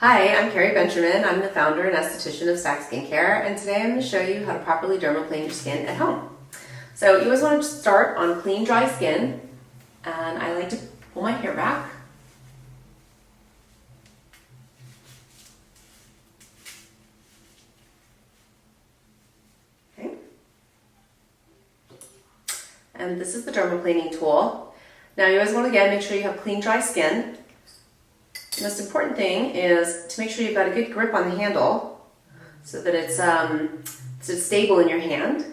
Hi, I'm Kerry Benjamin. I'm the founder and esthetician of StackedSkincare, and today I'm going to show you how to properly dermaplane your skin at home. So you always want to start on clean, dry skin, and I like to pull my hair back. Okay. And this is the Dermaplaning Tool. Now you always want to, again, make sure you have clean, dry skin. The most important thing is to make sure you've got a good grip on the handle so that it's stable in your hand.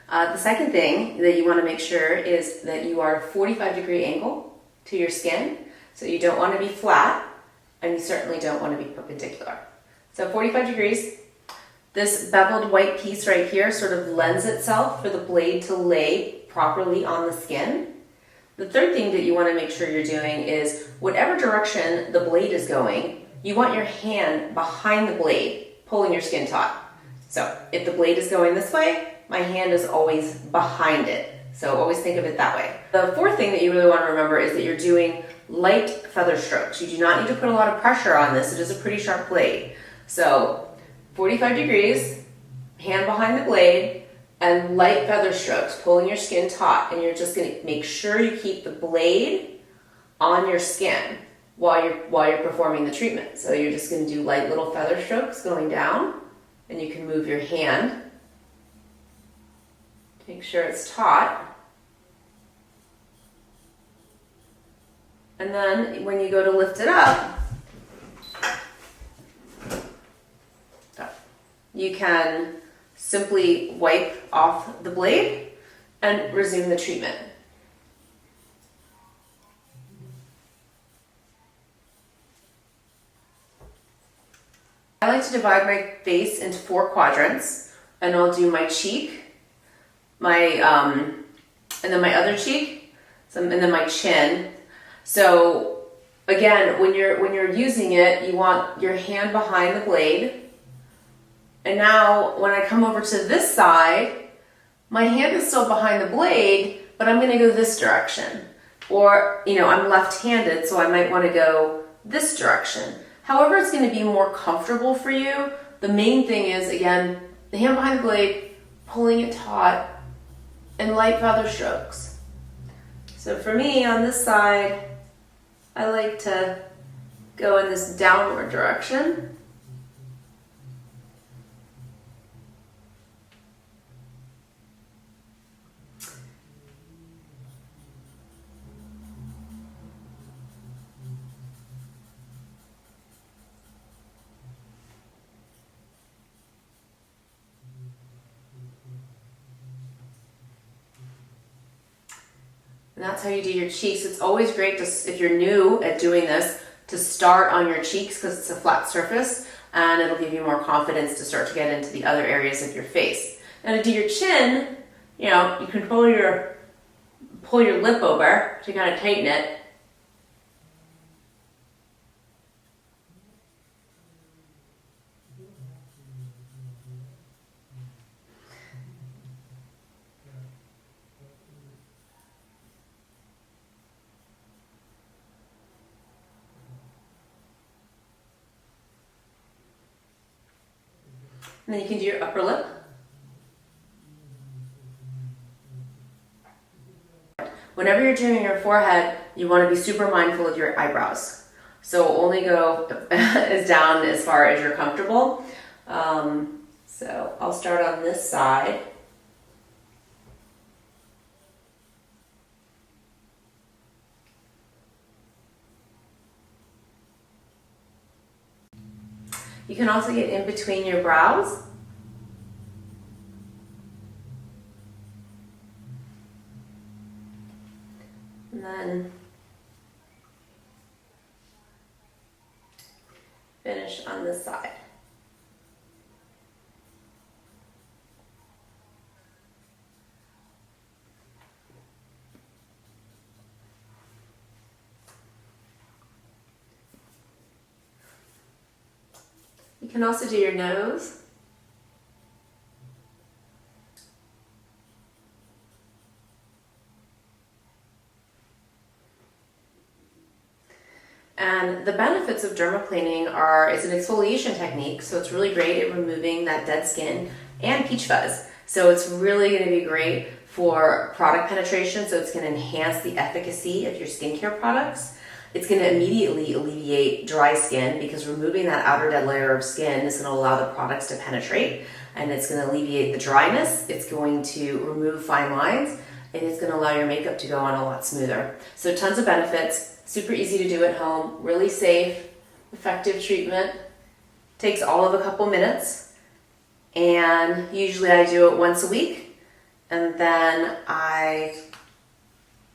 The second thing that you want to make sure is that you are 45-degree angle to your skin. So you don't want to be flat, and you certainly don't want to be perpendicular. So 45 degrees. This beveled white piece right here sort of lends itself for the blade to lay properly on the skin. The third thing that you want to make sure you're doing is whatever direction the blade is going, you want your hand behind the blade, pulling your skin taut. So if the blade is going this way, my hand is always behind it. So always think of it that way. The fourth thing that you really want to remember is that you're doing light feather strokes. You do not need to put a lot of pressure on this. It is a pretty sharp blade. So 45 degrees, hand behind the blade, and light feather strokes, pulling your skin taut, and you're just going to make sure you keep the blade on your skin while you're performing the treatment. So you're just going to do light little feather strokes going down, and you can move your hand to make sure it's taut. And then when you go to lift it up, you can simply wipe off the blade and resume the treatment. I like to divide my face into 4 quadrants, and I'll do my cheek, and then my other cheek, and then my chin. So again, when you're using it, you want your hand behind the blade. And now when I come over to this side, my hand is still behind the blade, but I'm going to go this direction. Or, I'm left-handed, so I might want to go this direction. However it's going to be more comfortable for you, the main thing is, again, the hand behind the blade, pulling it taut, and light feather strokes. So for me, on this side, I like to go in this downward direction. And that's how you do your cheeks. It's always great to, if you're new at doing this, to start on your cheeks because it's a flat surface and it'll give you more confidence to start to get into the other areas of your face. Now to do your chin, you can pull your lip over to kind of tighten it. And then you can do your upper lip. Whenever you're doing your forehead, you want to be super mindful of your eyebrows. So only go as down as far as you're comfortable. So I'll start on this side. You can also get in between your brows. And then finish on this side. You can also do your nose. And And the benefits of dermaplaning are, it's an exfoliation technique, so it's really great at removing that dead skin and peach fuzz. So it's really going to be great for product penetration, so it's going to enhance the efficacy of your skincare products. It's going to immediately alleviate dry skin because removing that outer dead layer of skin is going to allow the products to penetrate, and it's going to alleviate the dryness. It's going to remove fine lines, and it's going to allow your makeup to go on a lot smoother. So tons of benefits, super easy to do at home, really safe, effective treatment. Takes all of a couple minutes, and usually I do it once a week, and then I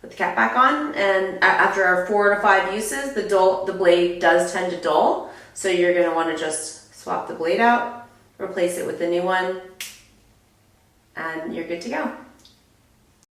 put the cap back on, and after our 4 to 5 uses, the blade does tend to dull, so you're going to want to just swap the blade out, replace it with a new one, and you're good to go.